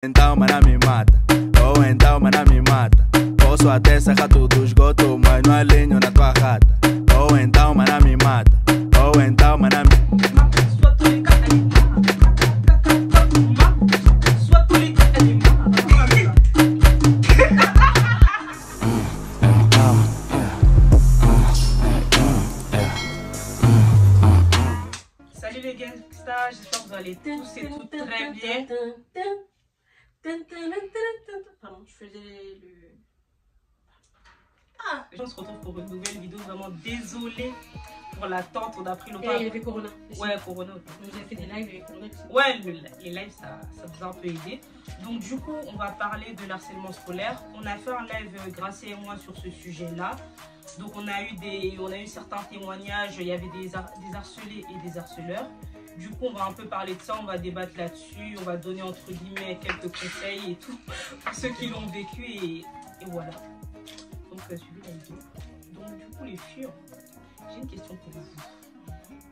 Então, mana me mata, ou então, mana me mata. Posso até sacar tudo esgoto, mas não alinho na tua rata. Ou então, mana me mata, ou então, mana me Salut les gangsters, j'espère que vous allez tous et toutes très bien. Pardon, je faisais le... On se retrouve pour une nouvelle vidéo, vraiment désolée pour l'attente, on a pris le Et temps. il y avait Corona. Ouais, Corona. Vous avez fait des lives avec Corona. Ouais, les lives, ça vous a un peu aidé. Donc du coup, on va parler de l'harcèlement scolaire. On a fait un live, Grâce et moi, sur ce sujet-là. Donc on a eu certains témoignages, il y avait des harcelés et des harceleurs. Du coup, on va un peu parler de ça, on va débattre là-dessus, on va donner entre guillemets quelques conseils et tout pour ceux qui l'ont vécu et voilà. Donc suivez la vidéo. Donc du coup les filles, j'ai une question pour vous.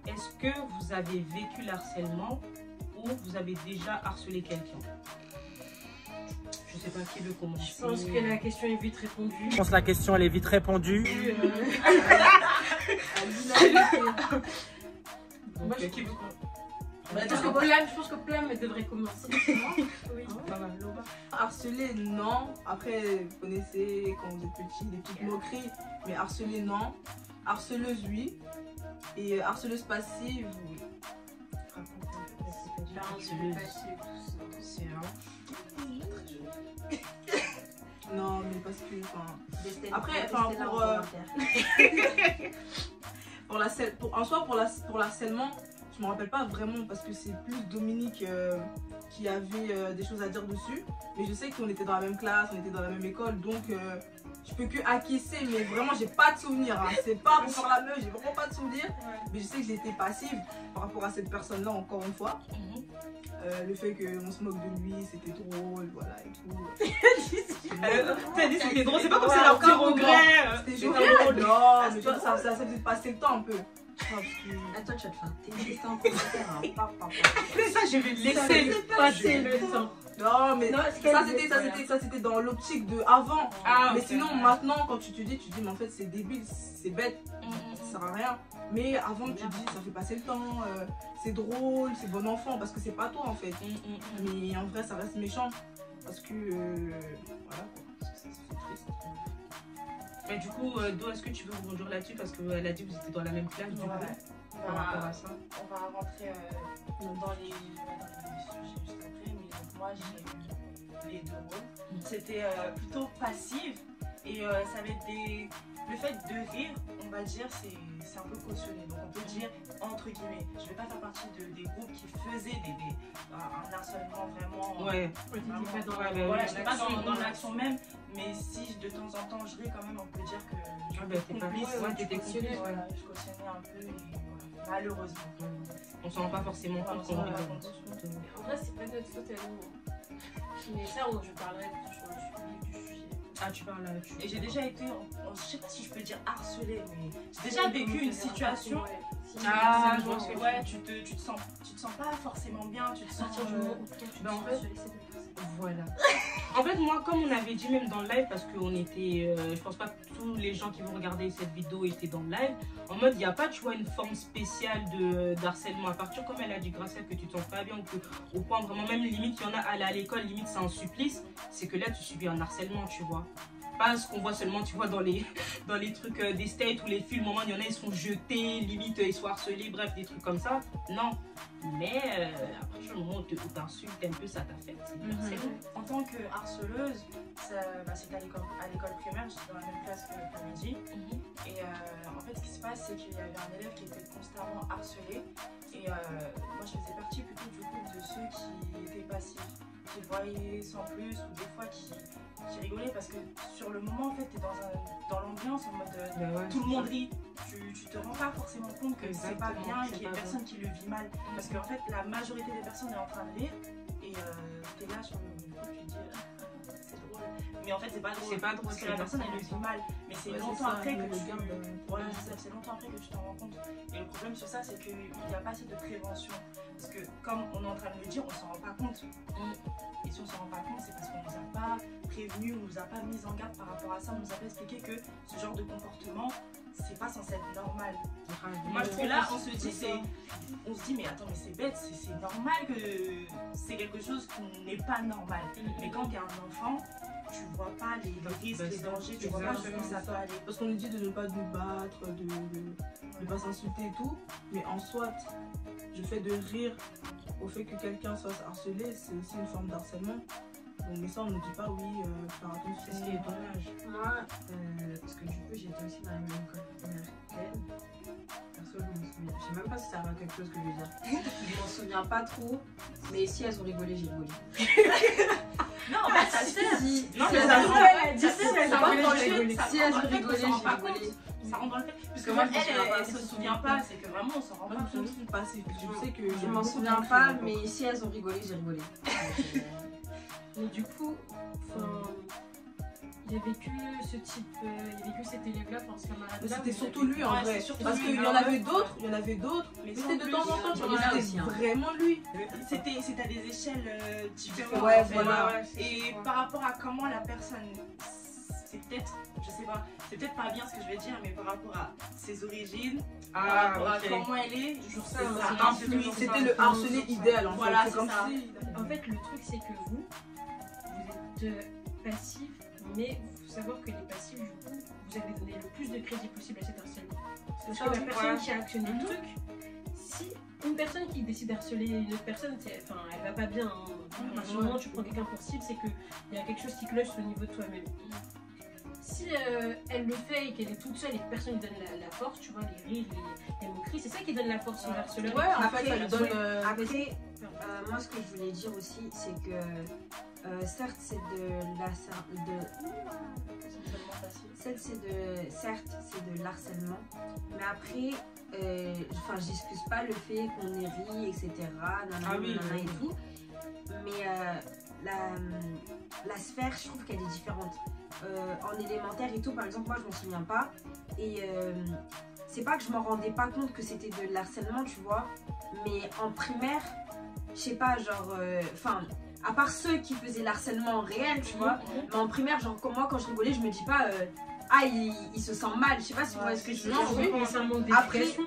Est-ce que vous avez vécu l'harcèlement ou vous avez déjà harcelé quelqu'un? Je sais pas qui veut commencer. Je pense que la question est vite répondue. Je pense que la question elle est vite répondue. Donc, qui veut je pense que Plam devrait commencer. Oui. Harceler, non. Après, vous connaissez quand vous êtes petit, des petites moqueries. Mais harceler, non. Harceleuse, oui. Et harceleuse passive, oui. Non, mais parce que... Après, pour l'harcèlement, je me rappelle pas vraiment parce que c'est plus Dominique qui avait des choses à dire dessus. Mais je sais qu'on était dans la même classe, on était dans la même école, donc je peux que acquiescer, mais vraiment j'ai pas de souvenir. Hein. C'est pas pour faire la meuf, j'ai vraiment pas de souvenir. Mais je sais que j'ai été passive par rapport à cette personne-là encore une fois. Le fait qu'on se moque de lui, c'était drôle, voilà et tout. T'as dit c'était drôle, c'est pas comme c'est leur petit regret. C'était drôle. Non, mais ça faisait passer le temps un peu. Attends, tu vas te faire détester en commentaire. C'est ça, je vais laisser passer le temps. Non, mais ça c'était dans l'optique de avant. Mais sinon, maintenant, quand tu te dis, mais en fait, c'est débile, c'est bête, ça sert à rien. Mais avant, tu te dis, ça fait passer le temps, c'est drôle, c'est bon enfant, parce que c'est pas toi en fait. Mais en vrai, ça reste méchant. Parce que, voilà quoi, parce que ça fait triste. Mais du coup, Do, est-ce que tu veux rebondir là-dessus? Parce qu'elle a dit que vous étiez dans la même classe, du coup, par rapport à ça. On va rentrer dans les sujets juste après, mais moi j'ai eu les deux rôles. C'était plutôt passif et ça va être le fait de rire, on va dire, c'est un peu cautionné. Donc on peut dire entre guillemets, je vais pas faire partie des groupes qui faisaient un harcèlement vraiment. Ouais. Voilà, je n'étais pas dans l'action même, mais si de temps en temps je ris quand même, on peut dire que t'es complice. Ouais, t'étais complice. Voilà, je cautionnais un peu et voilà, malheureusement. On s'en rend pas forcément compte quand on rigole. En vrai, c'est pas notre faute à nous. Mais ça, je parlerai sur le suivi du sujet. Ah, tu parles là-dessus. Et j'ai déjà été, je sais pas si je peux dire harcelée, mais j'ai déjà vécu une situation. Ah, je vois ce que ouais, tu te sens pas forcément bien, tu te sens en fait, voilà. En fait, moi, comme on avait dit même dans le live, parce qu'on était, je pense pas que tous les gens qui vont regarder cette vidéo étaient dans le live, en mode, il n'y a pas, tu vois, une forme spéciale d'harcèlement. À partir, comme elle a dit, Grâce, que tu te sens pas bien, ou que, au point vraiment, même limite, il y en a à l'école, limite, c'est un supplice, c'est que là, tu subis un harcèlement, tu vois. Pas ce qu'on voit seulement, tu vois, dans les trucs des States ou les films, au moment il y en a, ils sont jetés, limite, ils sont harcelés, bref, des trucs comme ça. Non. Mais après, le moment où t'insultes un peu, ça t'affecte. En tant que harceleuse, c'était à l'école primaire, j'étais dans la même classe que Kamedi. Et en fait, ce qui se passe, c'est qu'il y avait un élève qui était constamment harcelé. Et moi, je faisais partie plutôt du groupe de ceux qui étaient passifs, qui voyaient sans plus, ou des fois qui rigolaient, parce que sur le moment, en fait, t'es dans l'ambiance, en mode tout le monde rit. Tu te rends pas forcément compte que c'est pas bien et qu'il y a personne qui le vit mal. Parce qu'en fait, la majorité des personnes est en train de rire et t'es là sur le coup, tu te dis c'est drôle. Mais en fait, c'est pas drôle. C'est pas drôle, Parce que la personne, elle le vit mal. Mais c'est Ouais, longtemps c'est ça, après mais que le tu... garde, Voilà, c'est longtemps après que tu t'en rends compte. Et le problème sur ça, c'est qu'il n'y a pas assez de prévention. Parce que, comme on est en train de le dire, on s'en rend pas compte. Et si on s'en rend pas compte, c'est parce qu'on nous a pas prévenus, on nous a pas mis en garde par rapport à ça, on nous a pas expliqué que ce genre de comportement, c'est pas censé être normal. Moi, je trouve là, on se dit, mais attends, mais c'est bête, c'est normal que c'est quelque chose qui n'est pas normal. Mais quand tu es un enfant, tu vois pas les risques, les dangers, tu vois pas jusqu'où ça peut aller. Parce qu'on nous dit de ne pas nous battre, de ne pas s'insulter et tout. Mais en soit, le fait de rire au fait que quelqu'un soit harcelé, c'est aussi une forme d'harcèlement. Donc, mais ça, on ne nous dit pas, oui, faire attention. C'est ce qui est dommage. Moi, parce que du coup, j'étais aussi dans la même école primaire qu'elle. Perso, je m'en souviens. Je sais même pas si ça va quelque chose que je veux dire. Je m'en souviens pas trop. Mais si elles ont rigolé, j'ai rigolé. Non, en fait, ça se fait. Si, Non, si mais elles ça ont se rigolé, fait. Ça se fait, ça rentre dans le fait. si elles ont rigolé, j'ai rigolé. Ça rentre dans le fait. Parce que Parce moi, que moi, je me souviens pas. elle se souvient pas, c'est que vraiment, on s'en rend Moi, pas je me compte. souviens pas, je sais que Je m'en beaucoup souviens de pas, trucs, mais si elles ont rigolé, j'ai rigolé. Mais du coup, il y avait que ce type, il y avait que cet élève-là, enfin ce camarade-là. Mais c'était vous surtout avez- lui en Ouais, vrai. c'est surtout Parce lui. qu'il y en avait d'autres, mais sans c'était de plus, temps en temps, il y en a mais aussi, c'était hein. vraiment lui. C'était à des échelles différentes. Ouais, en fait. voilà. Et par rapport à comment la personne, c'est peut-être, je sais pas, c'est peut-être pas bien ce que je vais dire, mais par rapport à ses origines, par rapport à comment elle est, Toujours ça, ça c'est influe. toujours ça. C'était le harcelé idéal en fait. Voilà, C'est c'est comme ça. si. En fait, le truc, c'est que vous êtes passif, mais il faut savoir que les passifs, du coup, vous avez donné le plus de crédit possible à cet harcèlement. Parce que la personne qui a actionné le truc, si une personne qui décide d'harceler une autre personne, enfin, elle va pas bien. Hein. À partir du moment où tu prends quelqu'un pour cible, c'est qu'il y a quelque chose qui cloche au niveau de toi-même. Si elle le fait et qu'elle est toute seule et que personne ne lui donne la force, tu vois, les rires, les moqueries, c'est ça qui donne la force au harceleur. Ouais, en fait, ça lui donne. Après, moi, ce que je voulais dire aussi, c'est que certes, c'est de l'harcèlement, mais après, enfin, j'excuse pas le fait qu'on ait ri, etc. Et tout, mais la sphère, je trouve qu'elle est différente. En élémentaire et tout, par exemple, moi, je m'en souviens pas, et c'est pas que je m'en rendais pas compte que c'était de l'harcèlement, tu vois, mais en primaire, je sais pas, genre, enfin, à part ceux qui faisaient l'harcèlement réel, tu vois, mais en primaire, genre, comme moi, quand je rigolais, je me dis pas, ah, il se sent mal, je sais pas si vous voyez ce que je veux dire. Non, c'est un manque Après, d'éducation.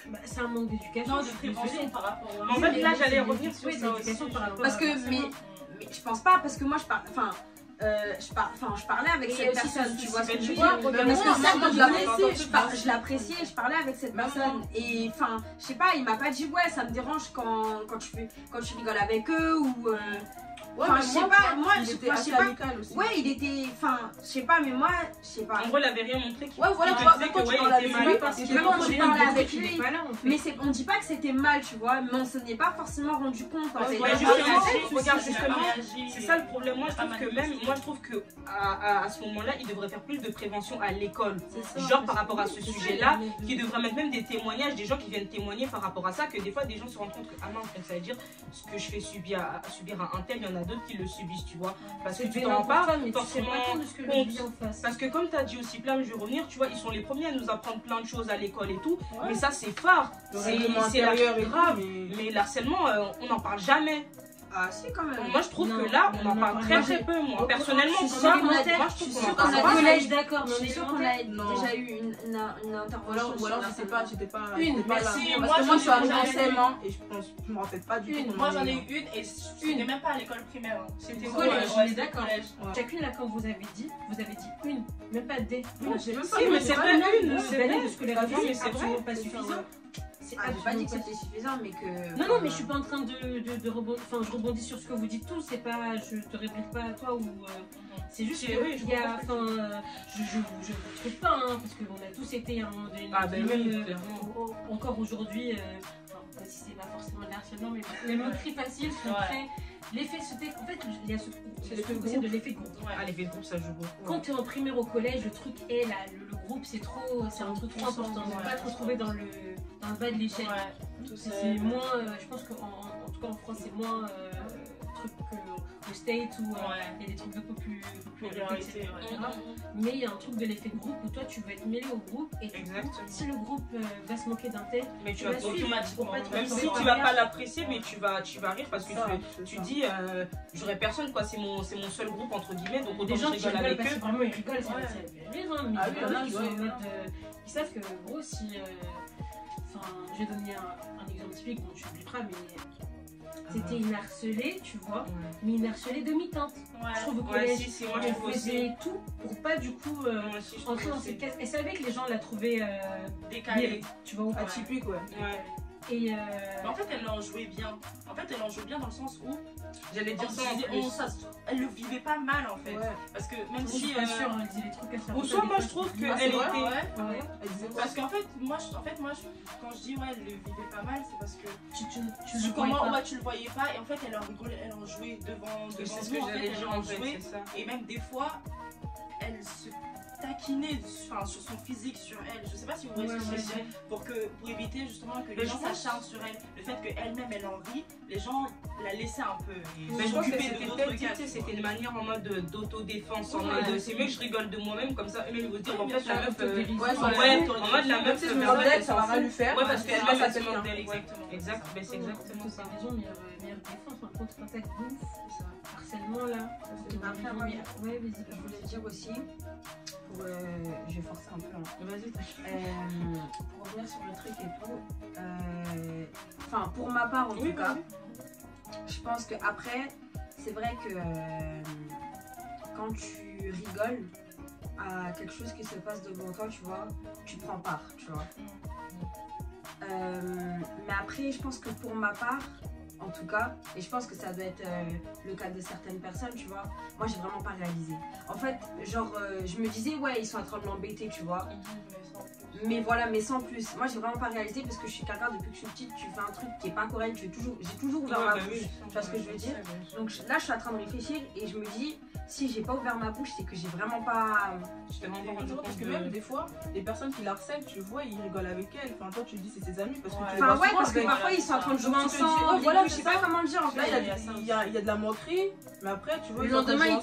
Bah, c'est un manque d'éducation. Non, de prévention par rapport à... En fait, là, j'allais revenir sur Oui, ça d'éducation aussi. par rapport parce à que, mais je pense pas, parce que moi, je parle, enfin, je parlais avec Et cette aussi personne, ce tu vois ce que je veux souci dire. de- Parce que ça, moi, l'apprécie, je l'appréciais, je parlais avec cette personne. Et enfin, je sais pas, il m'a pas dit ouais, ça me dérange quand tu rigoles avec eux ou. Enfin, je sais pas, moi, il je était sais assez pas. amical aussi. Ouais, il était. Enfin, je sais pas, mais moi, je sais pas. En gros, il avait rien montré. Ouais, voilà, il tu vois, disait quand que tu ouais, parles il avec était lui, mal. parce que Même quand quand tu j'ai parles une avec qui lui, n'est pas là, en fait. mais on dit pas que c'était mal, tu vois, mais on s'en est pas forcément rendu compte en fait. Ouais, justement, c'est ça le problème. Moi, je trouve que même, moi, je trouve que à ce moment-là, il devrait faire plus de prévention à l'école. Genre par rapport à ce sujet-là, qui devrait mettre même des témoignages, des gens qui viennent témoigner par rapport à ça, que des fois, des gens se rendent compte que, ah mince, donc ça veut dire ce que je fais subir à un tel, il y en a d'autres qui le subissent, tu vois. Parce que tu t'en rends pas forcément compte. Parce que comme tu as dit aussi plein, je vais revenir, tu vois, ils sont les premiers à nous apprendre plein de choses à l'école et tout, mais ça c'est fort, c'est grave, mais l'harcèlement, on n'en parle jamais. Ah si, quand même. Moi je trouve que là, on en parle très peu, moi personnellement. Je suis sûre qu'on a collège, d'accord, je suis sûre qu'on a déjà eu une intervention. Ou alors, je sais pas, j'étais pas là. merci. Parce que moi, je suis arrivée en CM1 et je me rappelle pas du tout. Moi j'en ai eu une et c'était même pas à l'école primaire. C'était au collège, on est d'accord. Chacune là, quand vous avez dit une, même pas des. J'ai même pas Si, mais c'est vrai, une, c'est c'est vrai, vrai, de scolarisation, mais c'est c'est vrai. absolument pas suffisant. C'est Ah, j'ai pas dit que c'était suffisant, mais que. Non, mais je suis pas en train de rebondir. Enfin, je rebondis sur ce que vous dites tous. C'est pas, je te réplique pas à toi ou. C'est juste que Oui, je il y a, enfin, je trouve pas, hein, parce qu'on a tous été à un moment donné. Ah, ben oui, encore aujourd'hui. Enfin, même si c'est pas forcément de harcèlement, mais les moqueries faciles sont très. L'effet, en fait, il y a ce concept de l'effet de groupe. Ah, l'effet de groupe, ça joue beaucoup. Quand tu es en primaire au collège, le truc est là, le groupe, c'est un truc trop important. Ne pas te retrouver dans le bas de l'échelle. C'est moins, je pense qu'en tout cas en France, c'est moins truc qu'on aux States où il y a des trucs de popularité, etc. Mais il y a un truc de l'effet de groupe où toi tu veux être mêlé au groupe et si le groupe va se moquer d'un tel, mais tu vas automatiquement, même si tu tu vas pas l'apprécier, mais tu vas rire parce que tu dis j'aurais personne quoi, c'est mon seul groupe entre guillemets, donc autant je rigole avec eux. Vraiment ils rigolent, ça fait rire, mais ils savent que gros si je vais donner un exemple typique, bon je suis du tram, mais c'était une harcelée, tu vois, mais une harcelée demi-teinte. Je trouve au collège, elle faisait tout pour pas du coup entrer dans cette case. Elle savait que les gens la trouvaient décalée, tu vois, ou atypique, Et mais en fait, elle en jouait bien. En fait, elle en joue bien dans le sens où j'allais dire ça. Elle le vivait pas mal en fait. Parce que même si. Je suis pas sûre, elle disait des trucs à ça. Ou soit moi je trouve qu'elle était. Parce qu'en fait, moi, quand je dis elle le vivait pas mal, c'est parce que. Tu le voyais pas et en fait, elle en rigolait, elle en jouait devant c'est ce que j'allais dire en fait. Et même des fois, elle se taquiner sur son physique, sur elle. Je sais pas si vous voyez ce que je veux dire. Pour éviter justement que les gens s'acharnent sur elle. Le fait qu'elle-même elle en rit, les gens la laissaient un peu. Mais je pense que c'était une manière en mode d'autodéfense. En mode c'est mieux que je rigole de moi-même comme ça. Et même vous dire en fait la meuf. En mode la meuf se modèle, ça va pas lui faire. Ouais, parce qu'elle va se modèle. Exact. C'est exactement ça. C'est raison, meilleure défense, par contre, contact ouf. Harcèlement là. Après, moi, je voulais dire aussi. Je vais forcer un peu. Vas-y. Pour revenir sur le truc et tout. Enfin, pour ma part en tout cas, je pense que après, c'est vrai que quand tu rigoles à quelque chose qui se passe devant toi, tu vois, tu prends part, tu vois. Mais après, je pense que pour ma part, en tout cas, et je pense que ça doit être le cas de certaines personnes, tu vois, moi j'ai vraiment pas réalisé. En fait, genre, je me disais, ouais, ils sont en train de m'embêter, tu vois. Mais voilà, mais sans plus. Moi j'ai vraiment pas réalisé parce que je suis quelqu'un, depuis que je suis petite, tu fais un truc qui est pas correct, j'ai toujours ouvert ma bouche. Tu vois ce que je veux dire? Donc là je suis en train de réfléchir et je me dis, si j'ai pas ouvert ma bouche, c'est que j'ai vraiment pas. Parce que même des fois, les personnes qui l'harcèlent, tu vois, ils rigolent avec elle. Enfin, toi tu dis c'est ses amis parce que tu enfin, ouais, parce que parfois ils sont en train de jouer ensemble. Voilà, je sais pas comment le dire en fait. Il y a de la moquerie, mais après tu vois. Le lendemain,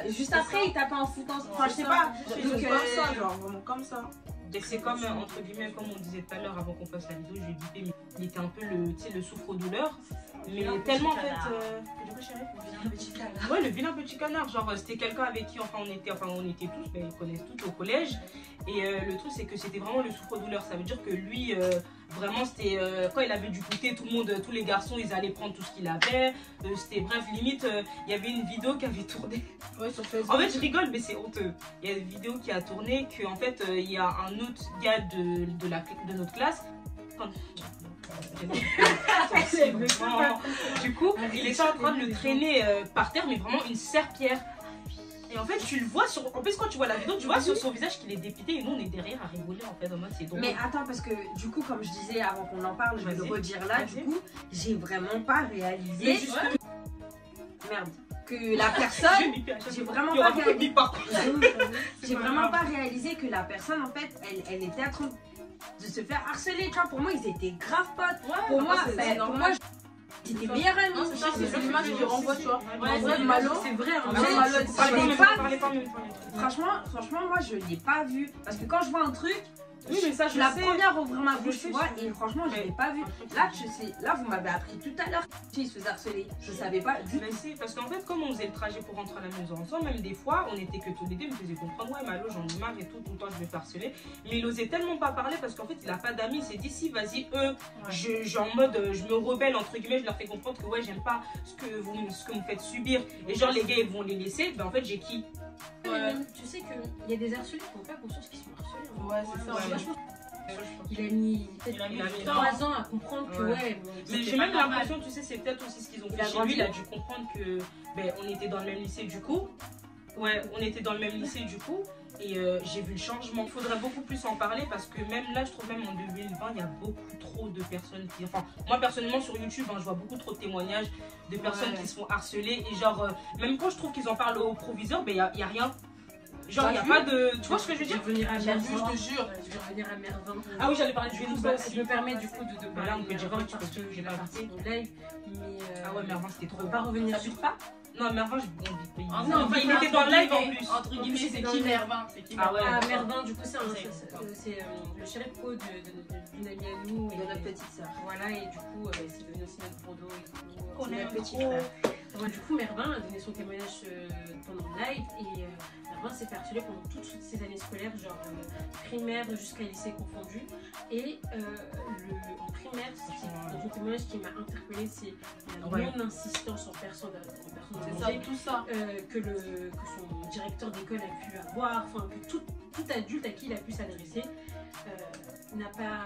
juste après, ils tapent en foot ensemble. Enfin, je sais pas. Donc, ça, genre vraiment comme ça. C'est comme, entre guillemets, comme on disait tout à l'heure avant qu'on fasse la vidéo, je lui ai dit, mais il était un peu le souffre-douleur. Mais tellement en fait. Ouais, le vilain petit canard. Genre, c'était quelqu'un avec qui on était tous, mais ils connaissent tous au collège. Et le truc, c'est que c'était vraiment le souffre-douleur. Ça veut dire que lui, vraiment, c'était quand il avait du goûter, tous les garçons, ils allaient prendre tout ce qu'il avait. C'était bref, limite, il y avait une vidéo qui avait tourné. Ouais, sur Facebook. En fait, je rigole, mais c'est honteux. Il y a une vidéo qui a tourné qu'en fait, il y a un autre gars de notre classe. Du coup, il était en train de le traîner par terre, mais vraiment une serpillère. Et en fait, tu le vois en plus, quand tu vois la vidéo, tu vois sur son visage qu'il est dépité et nous on est derrière à rigoler en fait. En mode c'est drôle. Mais attends, parce que du coup, comme je disais avant qu'on en parle, je vais le redire là. Du coup, j'ai vraiment pas réalisé. Merde. Que la personne. J'ai vraiment pas réalisé. J'ai vraiment pas réalisé que la personne en fait, elle était en train de se faire harceler. Tu vois, pour moi, ils étaient grave potes. Pour moi, c'était meilleur ami. C'est l'image qui renvoie, tu vois. En vrai, Malo, c'est vrai. Franchement, moi, je l'ai pas vu. Parce que quand je vois un truc, oui, mais ça, je la première à ouvrir ma bouche, tu vois, et franchement, je l'ai pas vu. Là, vous m'avez appris tout à l'heure qu'il se faisait harceler. Je savais pas du tout. Parce qu'en fait, comme on faisait le trajet pour rentrer à la maison ensemble, même des fois, on était que tous les deux, il me faisait comprendre, ouais, Malo, j'en ai marre et tout le temps, je vais harceler. Mais il osait tellement pas parler parce qu'en fait, il a pas d'amis. Il s'est dit, si, vas-y, je me rebelle, entre guillemets, je leur fais comprendre que, ouais, j'aime pas ce que vous me faites subir. Et genre, les gars, ils vont les laisser. Ben, en fait, j'ai qui? Tu sais qu'il y a des harcelés qui n'ont pas conscience qu'ils sont harcelés. Ouais, c'est ça. Il a mis peut-être 3 ans à comprendre que mais j'ai même l'impression, tu sais, c'est peut-être aussi ce qu'ils ont fait chez lui. Il a dû comprendre que on était dans le même lycée du coup. Ouais, on était dans le même lycée du coup. Et j'ai vu le changement. Il faudrait beaucoup plus en parler parce que même là, je trouve même en 2020, il y a beaucoup trop de personnes qui... Enfin, moi personnellement sur YouTube, je vois beaucoup trop de témoignages de personnes qui se font harceler. Et genre, même quand je trouve qu'ils en parlent au proviseur, il n'y a rien. Genre, il n'y a pas de... Tu vois ce que je veux dire? Je vais revenir à Mervin. Je te jure. Je vais revenir à Mervin. Ah oui, j'allais parler du Vénus. Je me permets du coup de parler de Mervin parce que j'ai pas parti du live. Mais ah ouais, Mervin, c'était trop. On va pas revenir sur ça. Non, Mervin, Non, il était dans le live en plus. Entre guillemets, c'est qui Mervin? C'est qui Ah ouais. Ah, Mervin, du coup, c'est le chéri pro d'une amie à nous. De notre petite sœur. Voilà, et du coup, c'est devenu aussi notre gros dos et tout. On C'est est notre un petit gros. frère. Alors, du coup, Mervin a donné son témoignage pendant le live et Mervin s'est fait harceler pendant toutes ses années scolaires, genre primaire jusqu'à lycée confondu. Et en primaire, dans son témoignage qui m'a interpellée, c'est la non-insistance en personne C'est ça, danger, tout ça. que son directeur d'école a pu avoir, enfin que tout adulte à qui il a pu s'adresser n'a pas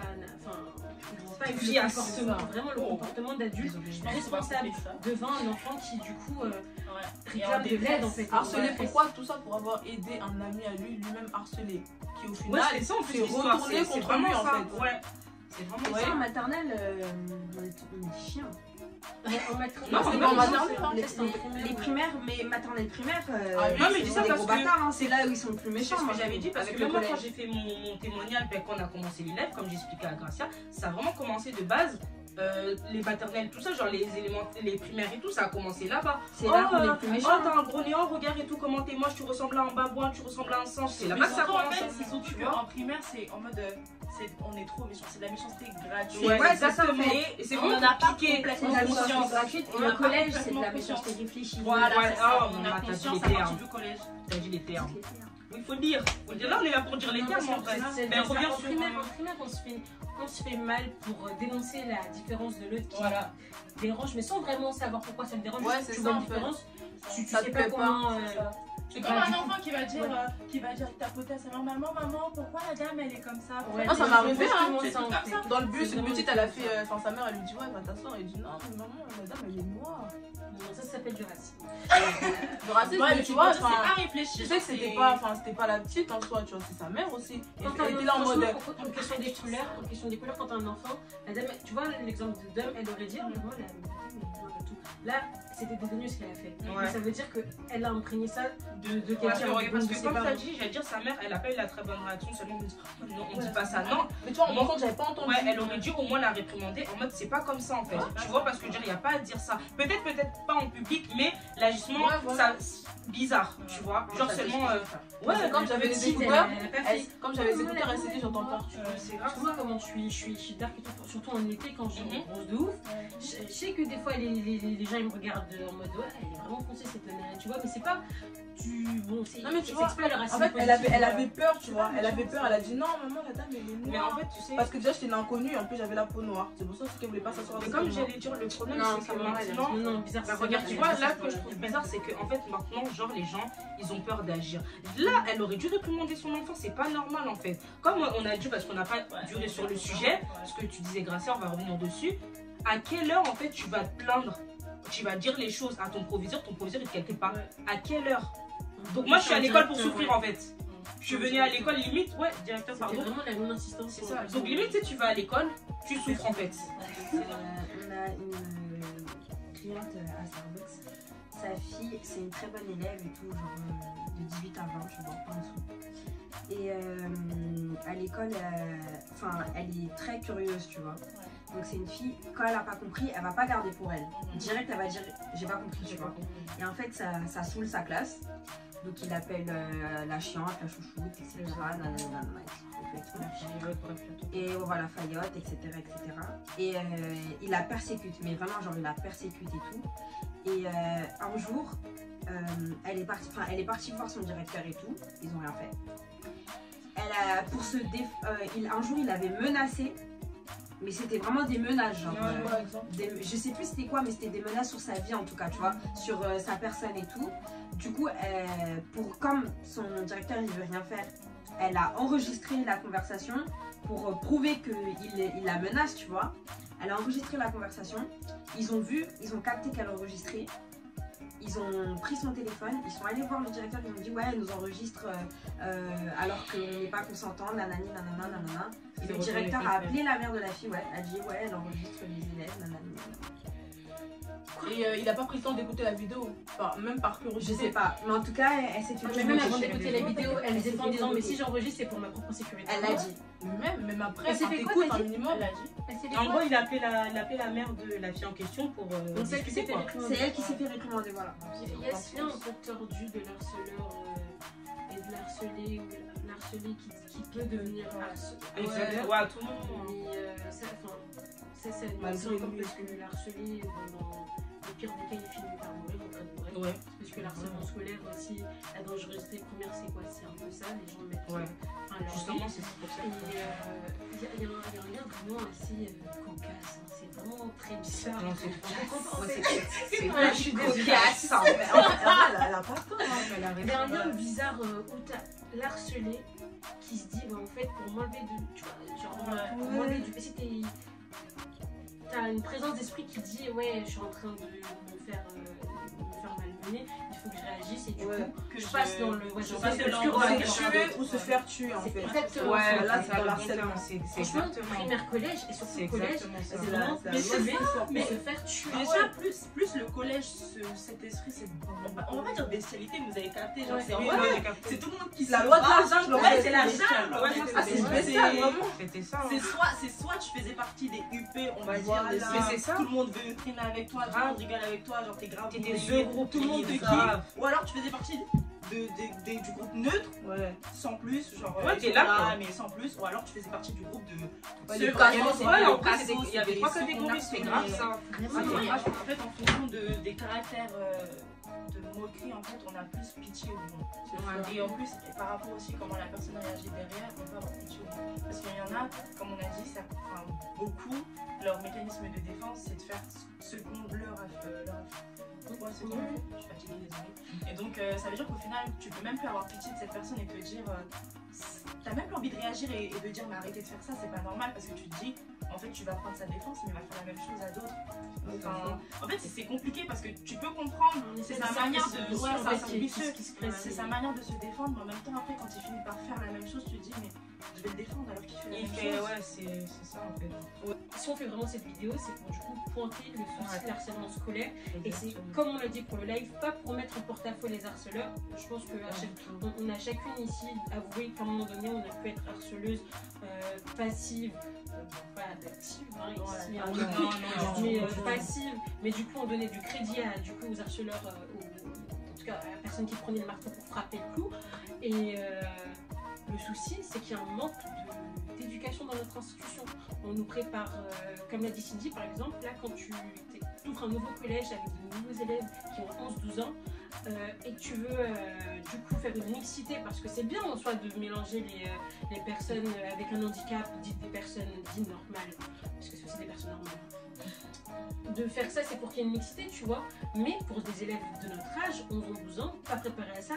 eu Fille le à comportement, ça. vraiment le comportement d'adulte responsable devant un enfant qui du coup réclame de l'aide en fait. Harcelé, pourquoi tout ça? Pour avoir aidé un ami à lui, lui-même harcelé, qui au final c'est ça en plus s'est l'histoire, retourné c'est contre vraiment lui en ça. fait. Ouais. C'est vraiment Ouais, ça. en maternelle, on est chiants. En maternelle, Non, c'est c'est pas en pas maternelle, hein. Les primaires, mais maternelle primaire, non, mais je dis ça des parce gros que bâtards, hein, c'est là où ils sont le plus C'est méchants. ce que moi, j'avais dit parce avec que le moi quand collège. j'ai fait mon témoignage, quand on a commencé les lives, comme j'expliquais à Gracia, ça a vraiment commencé de base. Les maternelles, tout ça, genre les primaires et tout, ça a commencé là-bas. C'est là qu'on est le plus Oh, méchants. t'as un gros néant, regarde et tout, comment t'es moche, tu ressembles à un babouin, tu ressembles à un singe. C'est là-bas que ça a en fait, commencé. c'est surtout qu'en primaire, c'est en mode. On est trop méchant, c'est de la méchanceté gratuite. Ouais, Ouais, exactement. ça, Et c'est on vraiment en a pas compliqué. complètement C'est de la conscience. méchanceté gratuite et On le a collège, pas c'est de la complètement méchanceté réfléchie. Voilà, Ouais, c'est ça, oh, on t'as a dit conscience les à partir termes. du collège. T'as dit les termes. Il faut dire. Là, on est là pour dire les termes en vrai. Mais on revient en sur. primaire, on se fait mal pour dénoncer la différence de l'autre qui dérange, mais sans vraiment savoir pourquoi ça le dérange. Ouais, Juste c'est tu ça, vois en une fait. différence, tu Ça sais te pas plaît comment. pas, c'est ça. C'est comme un enfant qui va dire tapoter à sa mère, maman, pourquoi la dame elle est comme ça? Ouais, Ah, ça m'est arrivé, hein. C'est tout comme ça. Dans le bus, C'est une vraiment petite, elle a fait. Enfin, sa mère, elle lui dit, ouais, va t'asseoir. Elle dit, non, mais maman, madame, elle est noire. Non, ça s'appelle du racisme. Le racisme, Ouais, mais tu vois, c'est enfin. pas réfléchi. Je sais que c'était pas la petite en soi, tu vois, c'est sa mère aussi. Et Quand elle était là en mode. en question des couleurs, quand t'as un enfant, la dame, tu vois l'exemple de dame, elle aurait dit, oh, moi, la tout. Là, c'était dédaigneux ce qu'elle a fait. Ouais. Mais ça veut dire qu'elle a imprégné ça de Parce quelqu'un. que comme t'as dit, j'allais dire, sa mère, elle a pas eu la très bonne réaction, seulement on dit, non, on dit pas ça, non. Mais tu vois, en enfant, j'avais pas entendu. Ouais, elle aurait dû au moins la réprimander en mode c'est pas comme ça en fait. Tu vois, parce que je veux dire, il n'y a pas à dire ça. Peut-être pas en public, mais l'agissement, Ouais, voilà. ça bizarre, tu vois. Genre seulement. Ouais, comme j'avais des écouteurs, comme j'avais des Ouais, écouteurs, elle s'est dit, j'entends pas. C'est grave. Tu vois comment je suis dark et tout, surtout en été quand j'ai une grosse de ouf. Je sais que des fois les gens ils me regardent en mode ouais, elle est vraiment foncée cette nana, tu vois, mais c'est pas bon, c'est Non, mais tu c'est vois, exprès le racisme En fait, positif, elle avait peur, tu vois. Elle avait peur, elle a dit, non, maman, la dame, elle est Mais noire. en fait, tu sais. Parce que déjà, j'étais une inconnue, en plus, j'avais la peau noire. C'est pour ça qu'elle voulait pas s'asseoir Mais avec comme moi. j'allais dire, le problème Non, c'est que c'est maintenant. non, bizarre, Bah, c'est regarde, ça, tu elle vois, a dit là ça, que je c'est trouve pas- bizarre, c'est que en fait maintenant, genre les gens, ils ont peur d'agir. Là, elle aurait dû réprimander son enfant, c'est pas normal en fait. Comme on a dit, parce qu'on n'a pas duré sur le sujet, ce que tu disais, Gracia, on va revenir dessus. À quelle heure en fait tu vas te plaindre, tu vas dire les choses à ton proviseur il te calcule pas. À quelle heure? Donc moi je suis à l'école pour souffrir en fait. Je suis venue à l'école limite, ouais, directeur C'était pardon. vraiment la non-insistance. C'est ça. Donc limite, tu sais, tu vas à l'école, tu souffres en fait. On a une cliente à Starbucks. Sa fille, c'est une très bonne élève et tout, genre de 18 à 20, je vois, pas en dessous. Et à l'école, elle est très curieuse, tu vois. Donc c'est une fille, quand elle n'a pas compris, elle va pas garder pour elle. Direct, elle va dire, j'ai pas compris, tu vois. Et en fait, ça saoule sa classe. Donc il appelle la chiante, la chouchoute, etc. Et voilà, Fayotte, etc. Et il la persécute, mais vraiment, genre, il la persécute et tout. Et un jour, elle est partie voir son directeur et tout. Ils ont rien fait. Un jour, il avait menacé. Mais c'était vraiment des menaces, genre. Je sais plus c'était quoi, mais c'était des menaces sur sa vie en tout cas, tu vois, sur sa personne et tout. Du coup, comme son directeur il veut rien faire, elle a enregistré la conversation pour prouver qu'il la menace, tu vois. Elle a enregistré la conversation. Ils ont capté qu'elle a enregistré. Ils ont pris son téléphone, ils sont allés voir le directeur, ils ont dit ouais, elle nous enregistre alors qu'on n'est pas consentant, nanani, nanana, nanana. Et le directeur a appelé la mère de la fille, ouais, a dit ouais, elle enregistre les élèves, nanani, nanana. Et il a pas pris le temps d'écouter la vidéo, même par Je curiosité. sais pas, mais en tout cas, elle s'est fait Mais même avant d'écouter la vidéo, elle défend en disant mais si j'enregistre c'est pour ma propre sécurité. Elle l'a dit. Même après, c'est ça fait quoi, t'écoute t'as un dit? minimum. Elle a dit. C'est des En fois- gros, il a appelé la mère de la fille en question pour Donc celle qui s'est discuter, fait quoi. réprimander. C'est elle qui s'est fait réprimander, voilà. Il y a ce lien un peu tordu de l'harceleur et de l'harcelé, ou l'harcelé qui peut devenir harceleur. Exactement. Ouais, tout le monde. Mais ça, c'est Malgré encore lui. parce que le harcelé, dans le pire des cas, il finit par mourir en cas de vrai. Ouais. Parce que le harcèlement scolaire aussi, la dangerosité première, c'est quoi? C'est un peu ça, les gens mettent Ouais. leur Justement, vie. c'est pour ça. Et il y a un lien vraiment assez cocasse, hein. C'est vraiment très bizarre. Non, c'est En fait, Ouais, je suis désolée. Cocasse, hein, mais elle a pas tort. Elle a il y a un lien bizarre où t'as l'harcelé qui se dit, bah, en fait, pour m'enlever de. Tu vois, genre, pour m'enlever du PC, t'as une présence d'esprit qui dit, ouais, je suis en train de me faire malmener, il faut que je réagisse et du coup, que je passe dans le. Ouais, je je passe passe de dans l'endroit l'obscur. à C'est quelqu'un tuer d'autre. ou se faire tuer en C'est fait. exactement Ouais, ça. là, c'est pas pas le le bon harcèlement. terme, c'est Franchement, exactement. primaire collège et surtout C'est collège, exactement ça. c'est C'est vraiment la mais loi se du plus fort. mais se faire tuer. Déjà, plus le collège, cet esprit, on va pas dire bestialité, mais vous avez capté, genre, Ouais. c'est Oui, en mode, j'ai capté. c'est tout le monde qui La se loi de bat. la jungle, en Ouais, fait. c'est la jungle. Ouais, Ah, c'est spécial, vraiment. C'était ça. hein. C'est soit tu faisais partie des UP, on va Voilà. dire, Mais c'est ça. tout le monde veut traîner avec toi, tout le monde rigole avec toi, genre t'es grave. T'es des ouvrier, groupes, tout le monde te grave. kiffe. Ou alors tu faisais partie du groupe neutre, Ouais. sans plus, genre Ouais, ils t'es sont là, quoi. mais sans plus. Ou alors tu faisais partie du groupe de Ouais, ceux les qui cassos, c'est Ouais, des en plus, cassos, il y avait des 3 ceux qu'on catégories, a c'est fait, grave mais- ça. En fait, en fonction des caractères de moquerie, en fait, on a plus pitié ou non. Et en plus, par rapport aussi comment la personne réagit derrière, on peut avoir pitié ou non. Parce qu'il y en a, comme on a dit, beaucoup, leur mécanisme de défense, c'est de faire ce qu'on leur a fait. Pourquoi ce qu'on fait? Je suis fatiguée, désolée. Et donc, ça veut dire qu'au final, tu peux même plus avoir pitié de cette personne et te dire. T'as même plus envie de réagir et de dire mais arrêtez de faire ça, c'est pas normal parce que tu te dis en fait tu vas prendre sa défense mais il va faire la même chose à d'autres. Enfin, en fait c'est compliqué parce que tu peux comprendre, c'est sa manière de. Ouais, en fait, c'est vicieux. qui C'est sa manière de se défendre, mais en même temps après quand il finit par faire la même chose, tu te dis mais je vais le défendre alors qu'il fait la Il même fait, chose. ouais, c'est ça en fait. Si on fait vraiment cette vidéo, c'est pour du coup pointer le souci de l'harcèlement scolaire. Et c'est Exactement. comme on l'a dit pour le live, pas pour mettre en porte-à-faux les harceleurs. Je pense que on a chacune ici avoué qu'à un moment donné on a pu être harceleuse passive, pas active ici, hein, mais passive, mais du coup on donnait du crédit aux harceleurs, en tout cas à la personne qui prenait le marteau pour frapper le clou. Et le souci c'est qu'il y a un manque d'éducation dans notre institution. On nous prépare, comme l'a dit Cindy par exemple, là quand tu ouvres un nouveau collège avec de nouveaux élèves qui ont 11-12 ans et que tu veux du coup faire une mixité, parce que c'est bien en soi de mélanger les personnes avec un handicap, dites des personnes dites normales, parce que c'est aussi des personnes normales. De faire ça, c'est pour qu'il y ait une mixité, tu vois, mais pour des élèves de notre âge, 11-12 ans, pas préparés à ça,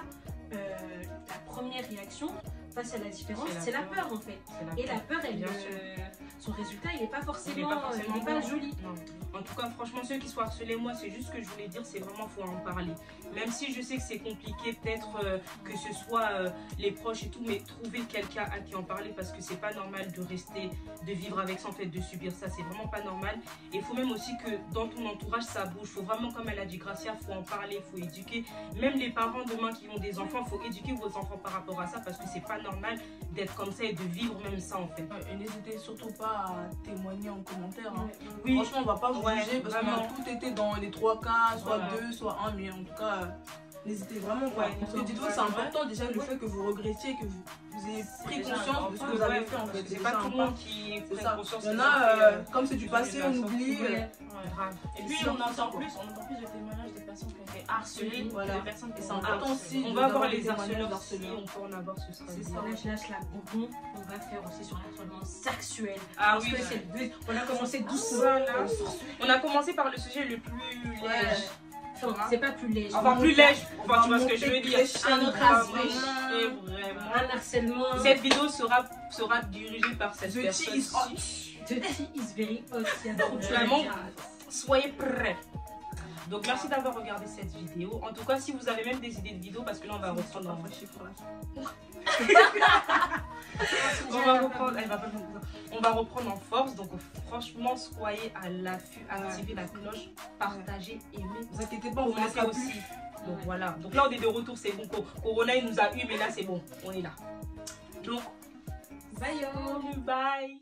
la première réaction face à la différence, c'est la peur en fait. Et la peur, elle, son résultat, il n'est pas forcément, il est pas joli. Non. En tout cas, franchement, ceux qui sont harcelés, moi, c'est juste ce que je voulais dire, c'est vraiment faut en parler. Même si je sais que c'est compliqué, peut-être que ce soit les proches et tout, mais trouver quelqu'un à qui en parler parce que c'est pas normal de rester, de vivre avec ça, en fait, de subir ça, c'est vraiment pas normal. Et il faut même aussi que dans ton entourage, ça bouge. Faut vraiment, comme elle a dit Gracia, faut en parler, faut éduquer. Même les parents demain qui ont des enfants, faut éduquer vos enfants par rapport à ça parce que c'est pas normal d'être comme ça et de vivre même ça, en fait. Et n'hésitez surtout pas à témoigner en commentaire. Hein. Oui. Franchement, on va pas vous juger parce qu'on a vraiment. tout été dans les 3 cas, soit Voilà. 2, soit 1, mais en tout cas, n'hésitez vraiment pas. Ouais, Parce que dites-vous que c'est important déjà le fait que vous regrettiez, que vous ayez pris déjà conscience de ce que vous Ouais, avez fait en parce fait. que c'est C'est pas déjà tout le un monde qui C'est prend ça. conscience Il y en qu'ils a, ont fait, comme c'est du passé, on oublie. grave. Et puis on entend plus de témoignages des personnes qui ont été harcelées, Voilà. des personnes qui Et c'est sont important aussi. On de- va voir d'avoir les des témoignages harceleurs, si d'harceleurs. on peut en avoir, ce sera C'est bien. ça. Je lâche la bonbon, on va faire aussi sur l'harcèlement sexuel. Ah Parce oui, que c'est on a commencé doucement voilà. là. On a commencé par le sujet le plus léger. Enfin, c'est pas plus léger. Enfin, plus léger. Enfin, tu vois ce que je veux dire. Un autre aspect. Vraiment. Un harcèlement. Cette vidéo sera dirigée par cette The personne. tea is hot. The tea is very hot. Il y a trop de Vraiment. choses. Soyez prêts. Donc merci d'avoir regardé cette vidéo. En tout cas, si vous avez même des idées de vidéos, parce que là on va reprendre en on va reprendre en force. Donc franchement, soyez à l'affût, activez la cloche, partagez, aimez. Vous inquiétez pas, on vous Commentez laissera aussi. plus. Donc voilà. Donc là on est de retour, c'est bon. Corona il nous a eu, mais là c'est bon, on est là. Donc Bye. Bye.